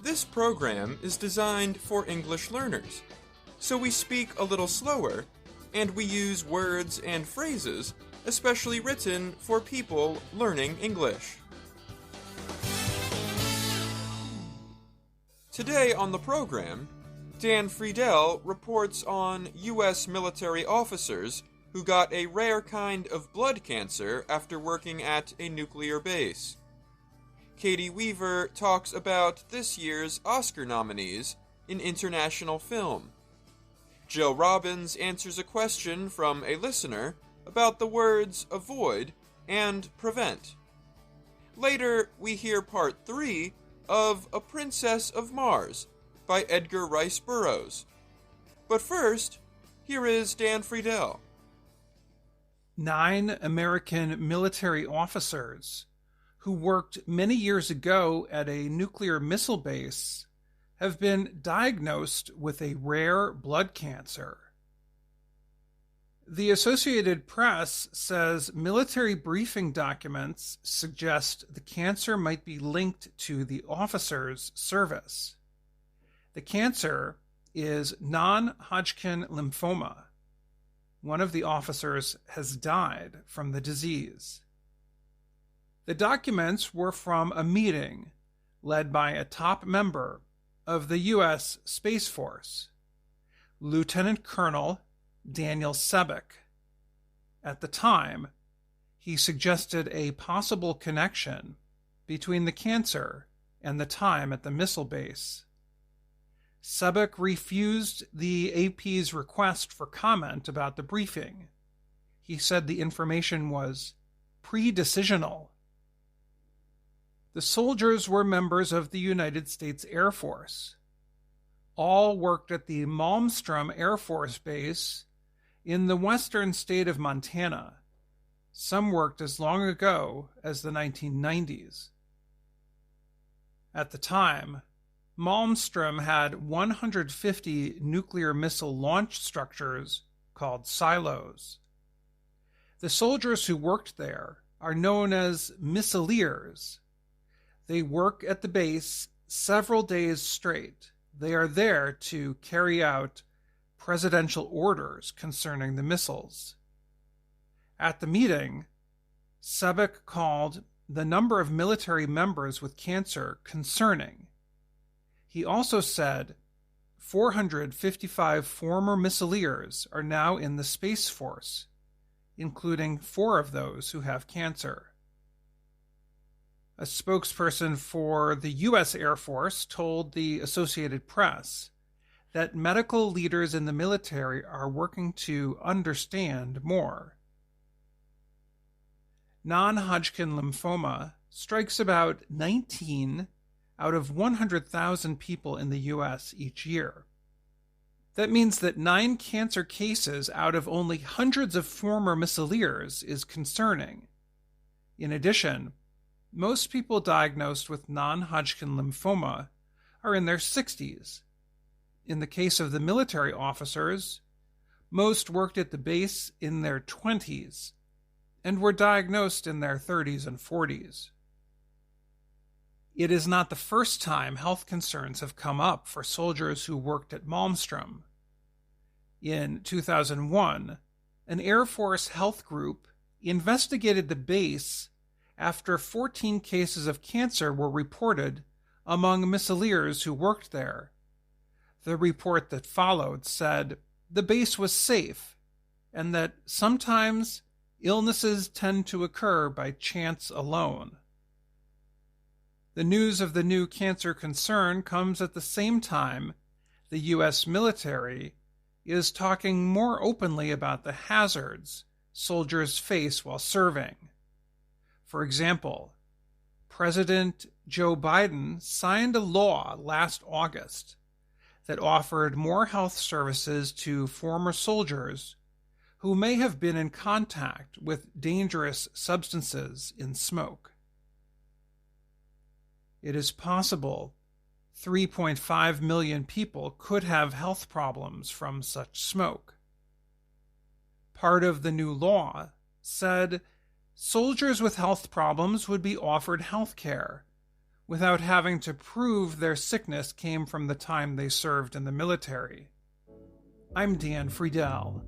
This program is designed for English learners, so we speak a little slower and we use words and phrases especially written for people learning English. Today on the program, Dan Friedel reports on U.S. military officers who got a rare kind of blood cancer after working at a nuclear base. Katie Weaver talks about this year's Oscar nominees in international film. Jill Robbins answers a question from a listener about the words avoid and prevent. Later, we hear part 3 of A Princess of Mars by Edgar Rice Burroughs. But first, here is Dan Friedel. 9 American military officers who worked many years ago at a nuclear missile base have been diagnosed with a rare blood cancer. The Associated Press says military briefing documents suggest the cancer might be linked to the officer's service. The cancer is non-Hodgkin lymphoma. One of the officers has died from the disease. The documents were from a meeting led by a top member of the U.S. Space Force, Lieutenant Colonel Daniel Sebek. At the time, he suggested a possible connection between the cancer and the time at the missile base. Sebek refused the AP's request for comment about the briefing. He said the information was pre-decisional. The soldiers were members of the United States Air Force. All worked at the Malmstrom Air Force Base in the western state of Montana. Some worked as long ago as the 1990s. At the time, Malmstrom had 150 nuclear missile launch structures called silos. The soldiers who worked there are known as missileers. They work at the base several days straight. They are there to carry out presidential orders concerning the missiles. At the meeting, Sebek called the number of military members with cancer concerning. He also said 455 former missileers are now in the Space Force, including 4 of those who have cancer. A spokesperson for the U.S. Air Force told the Associated Press that medical leaders in the military are working to understand more. Non-Hodgkin lymphoma strikes about 19 out of 100,000 people in the U.S. each year. That means that 9 cancer cases out of only hundreds of former missileers is concerning. In addition, most people diagnosed with non-Hodgkin lymphoma are in their 60s. In the case of the military officers, most worked at the base in their 20s and were diagnosed in their 30s and 40s. It is not the first time health concerns have come up for soldiers who worked at Malmstrom. In 2001, an Air Force health group investigated the base after 14 cases of cancer were reported among missileers who worked there. The report that followed said the base was safe and that sometimes illnesses tend to occur by chance alone. The news of the new cancer concern comes at the same time the U.S. military is talking more openly about the hazards soldiers face while serving. For example, President Joe Biden signed a law last August that offered more health services to former soldiers who may have been in contact with dangerous substances in smoke. It is possible 3.5 million people could have health problems from such smoke. Part of the new law said soldiers with health problems would be offered health care without having to prove their sickness came from the time they served in the military. I'm Dan Friedel,